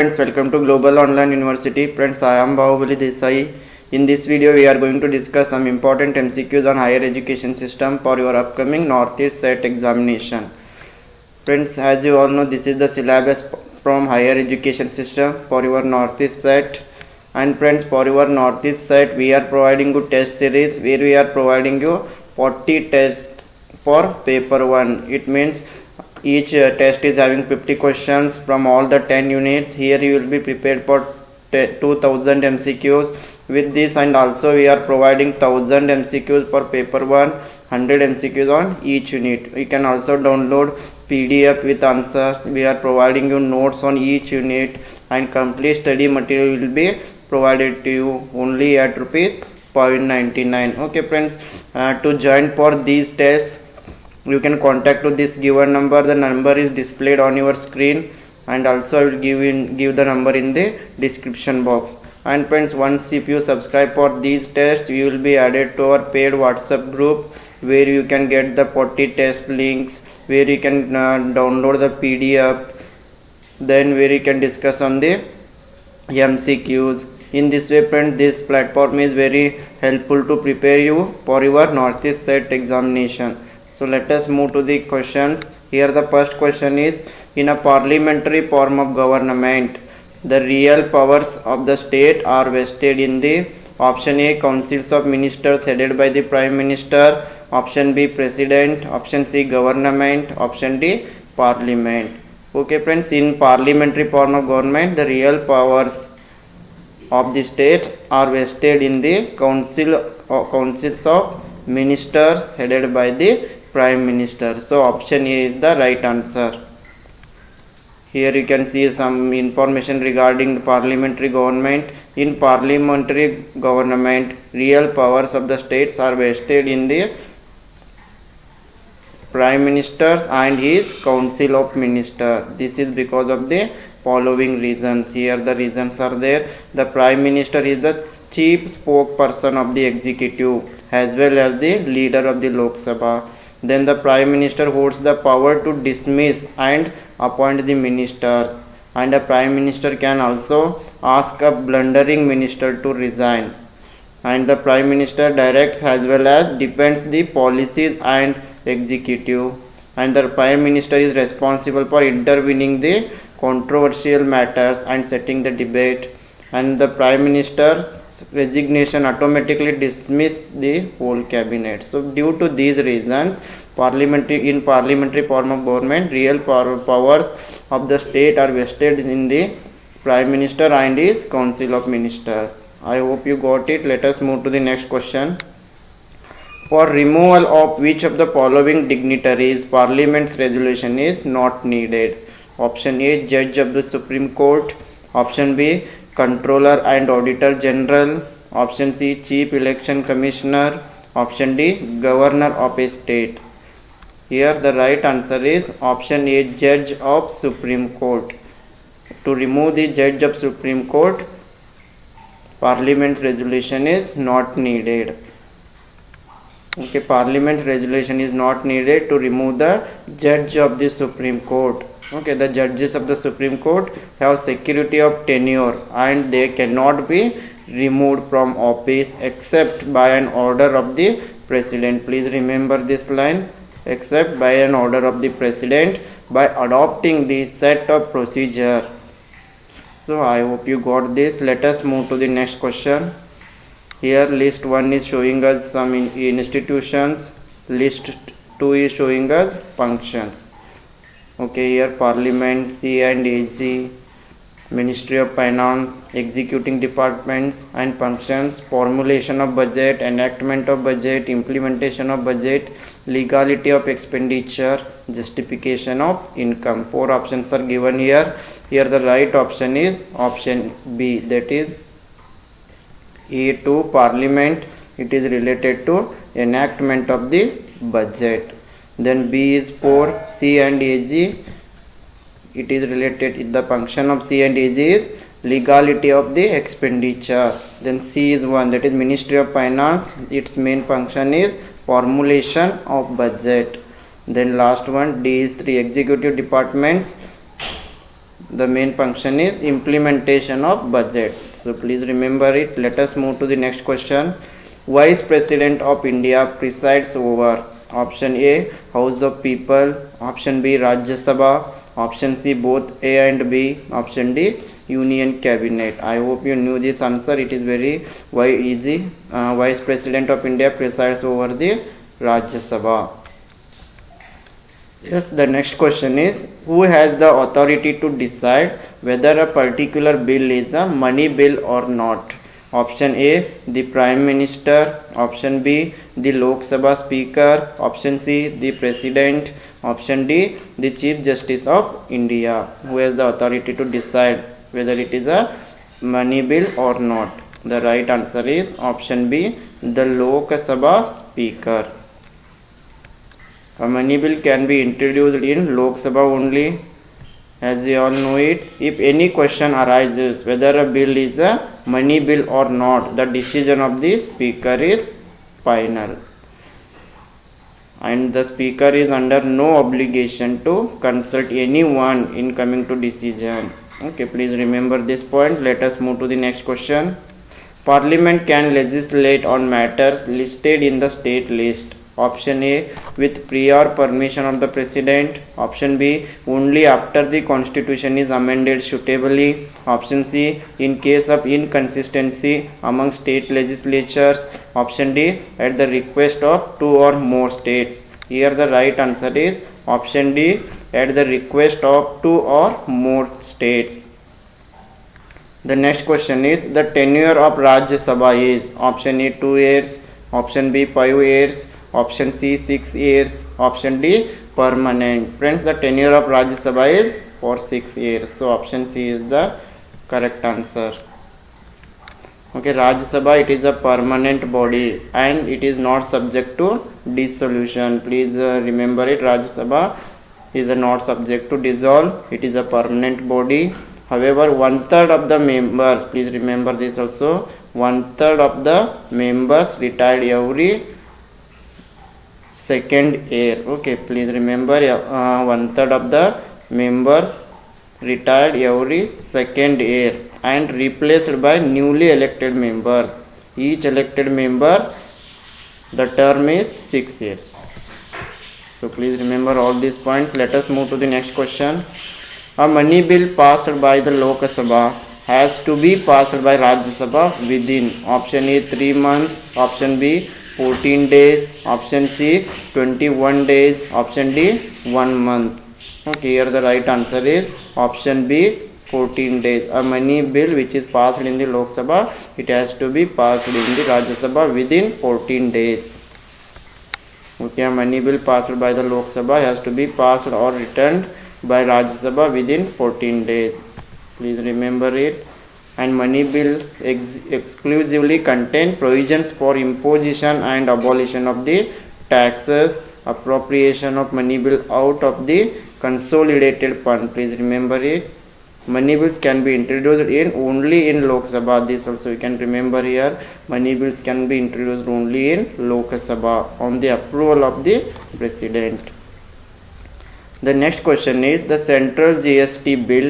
Friends, welcome to Global Online University. Friends, I am Bahubali Desai. In this video, we are going to discuss some important MCQs on higher education system for your upcoming Northeast Set examination. Friends, as you all know, this is the syllabus from higher education system for your Northeast Set. And friends, for your Northeast Set, we are providing you test series where we are providing you 40 tests for paper 1. It means each test is having 50 questions from all the 10 units. Here you will be prepared for 2000 MCQs with this, and also we are providing 1000 MCQs for paper 1, 100 MCQs on each unit. You can also download PDF with answers. We are providing you notes on each unit, and complete study material will be provided to you only at rupees 0.99. Okay friends, to join for these tests you can contact to this given number. The number is displayed on your screen, and also I will give the number in the description box. And friends, once if you subscribe for these tests, you will be added to our paid WhatsApp group where you can get the 40 test links, where you can download the PDF, then where you can discuss on the MCQs. In this way friends, this platform is very helpful to prepare you for your Northeast Set examination. So let us move to the questions. Here the first question is, in a parliamentary form of government, the real powers of the state are vested in the option A, councils of ministers headed by the prime minister, option B, president, option C, government, option D, parliament. Okay friends, in parliamentary form of government, the real powers of the state are vested in the councils of ministers headed by the prime minister. So option A is the right answer. Here you can see some information regarding the parliamentary government. In parliamentary government, real powers of the states are vested in the prime minister and his council of ministers. This is because of the following reasons. Here the reasons are there. The prime minister is the chief spokesperson of the executive as well as the leader of the Lok Sabha. Then the prime minister holds the power to dismiss and appoint the ministers, and the prime minister can also ask a blundering minister to resign, and the prime minister directs as well as defends the policies and executive, and the prime minister is responsible for intervening the controversial matters and setting the debate, and the prime minister's resignation automatically dismiss the whole cabinet. So due to these reasons, in parliamentary form of government, real powers of the state are vested in the prime minister and his council of ministers. I hope you got it. Let us move to the next question. For removal of which of the following dignitaries, parliament's resolution is not needed? Option A, judge of the Supreme Court. Option B, controller and auditor general. Option C, chief election commissioner. Option D, governor of a state. Here the right answer is option A, judge of Supreme Court. To remove the judge of Supreme Court, parliament resolution is not needed. Okay, parliament resolution is not needed to remove the judge of the Supreme Court. Okay, the judges of the Supreme Court have security of tenure and they cannot be removed from office except by an order of the president. Please remember this line, except by an order of the president by adopting the set of procedure. So I hope you got this. Let us move to the next question. Here list 1 is showing us some institutions, list 2 is showing us functions. Okay, here parliament, C&AG, Ministry of Finance, executing departments and functions, formulation of budget, enactment of budget, implementation of budget, legality of expenditure, justification of income. 4 options are given here. Here the right option is option B, that is A to parliament, it is related to enactment of the budget. Then B is for C&AG, it is related, the function of C&AG is legality of the expenditure. Then C is 1, that is Ministry of Finance, its main function is formulation of budget. Then last one, D is 3, executive departments, The main function is implementation of budget. So please remember it. Let us move to the next question. Vice President of India presides over option A House of People, option B Rajya Sabha, option C both A and B, option D Union Cabinet. I hope you knew this answer. It is very easy. Vice President of India presides over the Rajya Sabha. Yes, the next question is, who has the authority to decide whether a particular bill is a money bill or not? Option A, the Prime Minister. Option B, the Lok Sabha Speaker. Option C, the President. Option D, the Chief Justice of India. Who has the authority to decide whether it is a money bill or not? The right answer is option B, the Lok Sabha Speaker. A money bill can be introduced in Lok Sabha only, as we all know it. If any question arises whether a bill is a money bill or not, the decision of the speaker is final, and the speaker is under no obligation to consult anyone in coming to decision. Okay, please remember this point. Let us move to the next question. Parliament can legislate on matters listed in the state list. Option A, with prior permission of the President. Option B, only after the Constitution is amended suitably. Option C, in case of inconsistency among state legislatures. Option D, at the request of two or more states. Here the right answer is option D, at the request of two or more states. The next question is, the tenure of Rajya Sabha is option A 2 years, option B 5 years, option C 6 years, option D permanent. Friends, the tenure of Rajya Sabha is for 6 years. So option C is the correct answer. Okay, Rajya Sabha, it is a permanent body and it is not subject to dissolution. Please remember it. Rajya Sabha is not subject to dissolve. It is a permanent body. However, 1/3 of the members, please remember this also, 1/3 of the members retired every second year. Okay, please remember 1/3 of the members retired every second year and replaced by newly elected members. Each elected member, the term is 6 years. So please remember all these points. Let us move to the next question. A money bill passed by the Lok Sabha has to be passed by Rajya Sabha within option A 3 months, option B 14 days, option C 21 days, option D 1 month. Okay, here the right answer is option B 14 days. A money bill which is passed in the Lok Sabha, it has to be passed in the Rajya Sabha within 14 days. Okay, a money bill passed by the Lok Sabha has to be passed or returned by Rajya Sabha within 14 days. Please remember it. And money bills exclusively contain provisions for imposition and abolition of the taxes, appropriation of money bill out of the consolidated fund. Please remember it. Money bills can be introduced in only in Lok Sabha. This also you can remember here. Money bills can be introduced only in Lok Sabha on the approval of the President. The next question is, the Central GST Bill,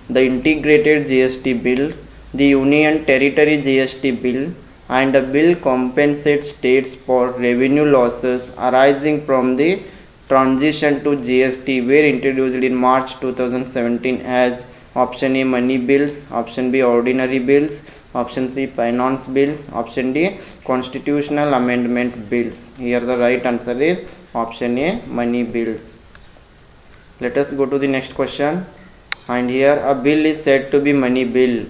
the Integrated GST Bill, the Union Territory GST Bill, and a bill compensates states for revenue losses arising from the transition to GST were introduced in March 2017 as option A money bills, option B ordinary bills, option C finance bills, option D constitutional amendment bills. Here the right answer is option A money bills. Let us go to the next question. And here a bill is said to be money bill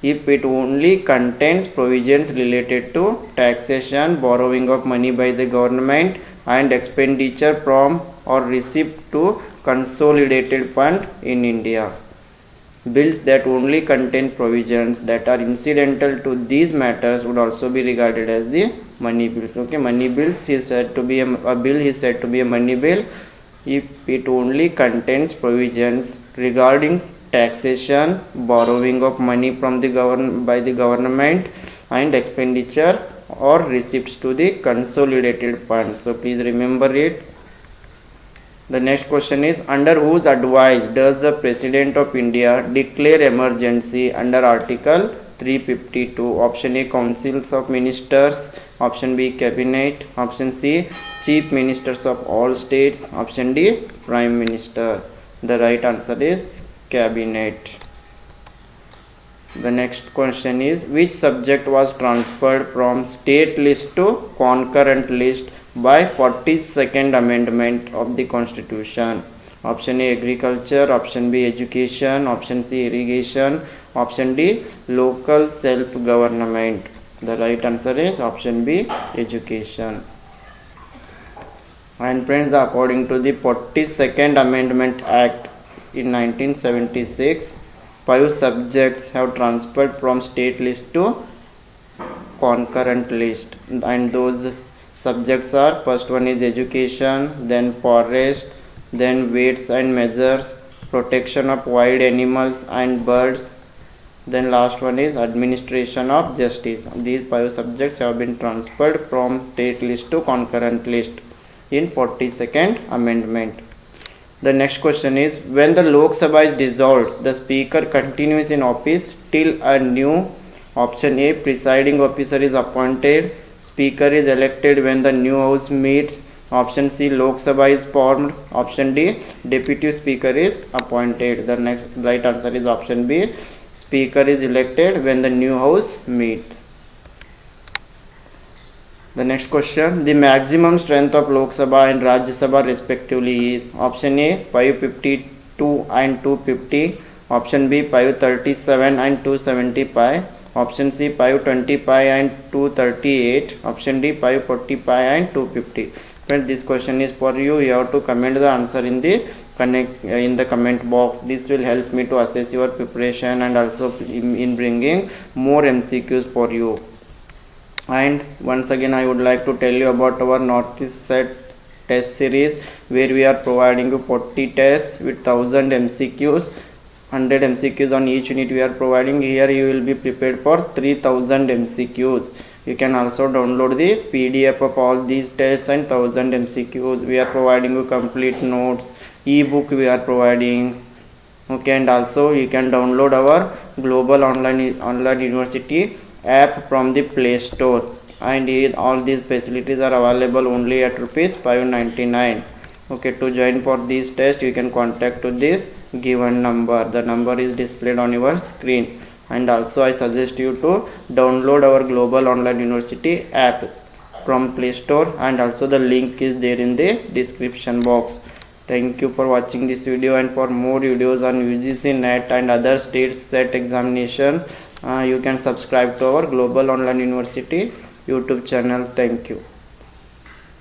if it only contains provisions related to taxation, borrowing of money by the government, and expenditure from or receipt to consolidated fund in India. Bills that only contain provisions that are incidental to these matters would also be regarded as the money bills. Okay, money bills is said to be a bill is said to be a money bill if it only contains provisions regarding taxation, borrowing of money from the by the government, and expenditure or receipts to the consolidated fund. So please remember it. The next question is, under whose advice does the President of India declare emergency under Article 352? Option A, Councils of Ministers. Option B, Cabinet. Option C, Chief Ministers of all states. Option D, Prime Minister. The right answer is Cabinet. The next question is, which subject was transferred from state list to concurrent list by 42nd amendment of the Constitution? Option A, agriculture. Option B, education. Option C, irrigation. Option D, local self-government. The right answer is option B, education. And friends, according to the 42nd Amendment Act in 1976, 5 subjects have transferred from state list to concurrent list, and those subjects are, first one is education, then forest, then weights and measures, protection of wild animals and birds, then last one is administration of justice. These 5 subjects have been transferred from state list to concurrent list in 42nd Amendment. The next question is, when the Lok Sabha is dissolved, the speaker continues in office till a new. Option A, presiding officer is appointed. Speaker is elected when the new house meets. Option C, Lok Sabha is formed. Option D, deputy speaker is appointed. The next right answer is option B, speaker is elected when the new house meets. The next question, the maximum strength of Lok Sabha and Rajya Sabha respectively is. Option A, 552 and 250. Option B, 537 and 275. Option C, 525 and 238. Option D, 545 and 250. Friends, this question is for you. You have to comment the answer in the comment box. This will help me to assess your preparation and also in bringing more MCQs for you. And once again, I would like to tell you about our Northeast Set test series, where we are providing you 40 tests with 1000 MCQs, 100 MCQs on each unit we are providing. Here you will be prepared for 3000 MCQs. You can also download the PDF of all these tests and 1000 MCQs. We are providing you complete notes, ebook we are providing. Okay, and also you can download our Global Online University app from the Play Store, and all these facilities are available only at rupees 599. Okay, to join for these tests you can contact to this given number. The number is displayed on your screen. And also I suggest you to download our Global Online University app from Play Store, and also the link is there in the description box. Thank you for watching this video, and for more videos on UGC NET and other state set examination, you can subscribe to our Global Online University YouTube channel. Thank you.